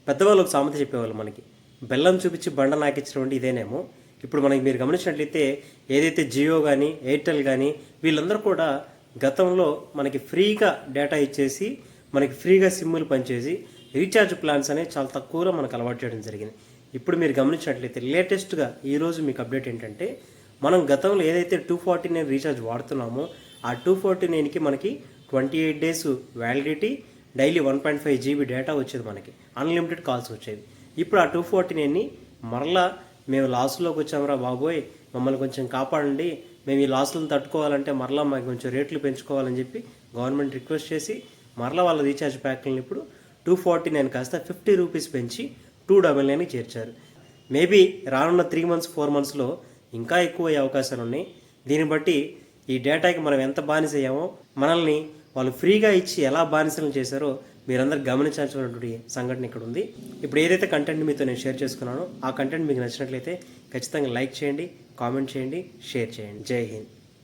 పెద్దవాళ్ళు ఒక సామెత చెప్పేవాళ్ళు మనకి, బెల్లం చూపించి బండ నాకిచ్చినటువంటి ఇదేనేమో. ఇప్పుడు మనకి మీరు గమనించినట్లయితే ఏదైతే జియో కానీ ఎయిర్టెల్ కానీ వీళ్ళందరూ కూడా గతంలో మనకి ఫ్రీగా డేటా ఇచ్చేసి మనకి ఫ్రీగా సిమ్ములు పనిచేసి రీఛార్జ్ ప్లాన్స్ అనేవి చాలా తక్కువలో మనకు అలవాటు చేయడం జరిగింది. ఇప్పుడు మీరు గమనించినట్లయితే లేటెస్ట్గా ఈరోజు మీకు అప్డేట్ ఏంటంటే, మనం గతంలో ఏదైతే 249 రీఛార్జ్ వాడుతున్నామో ఆ 249కి మనకి 28 days validity, daily 1.5 GB data వచ్చేది, మనకి అన్లిమిటెడ్ కాల్స్ వచ్చేవి. ఇప్పుడు ఆ 249ని మరలా మేము లాస్లోకి వచ్చామరా బాబోయ్, మమ్మల్ని కొంచెం కాపాడండి, మేము ఈ లాస్లను తట్టుకోవాలంటే మరలా మాకు కొంచెం రేట్లు పెంచుకోవాలని చెప్పి గవర్నమెంట్ రిక్వెస్ట్ చేసి మరలా వాళ్ళ రీఛార్జ్ ప్యాక్లను ఇప్పుడు 249 కాస్త 50 రూపీస్ పెంచి 299కి చేర్చారు. మేబీ రానున్న 3 months 4 monthsలో ఇంకా ఎక్కువ అయ్యే అవకాశాలు ఉన్నాయి. దీన్ని బట్టి ఈ డేటాకి మనం ఎంత బానిస అయ్యామో, మనల్ని వాళ్ళు ఫ్రీగా ఇచ్చి ఎలా బానిసలను చేశారో మీరందరూ గమనించాల్సినటువంటి సంఘటన ఇక్కడ ఉంది. ఇప్పుడు ఏదైతే కంటెంట్ మీతో నేను షేర్ చేసుకున్నానో ఆ కంటెంట్ మీకు నచ్చినట్లయితే ఖచ్చితంగా లైక్ చేయండి, కామెంట్ చేయండి, షేర్ చేయండి. జై హింద్.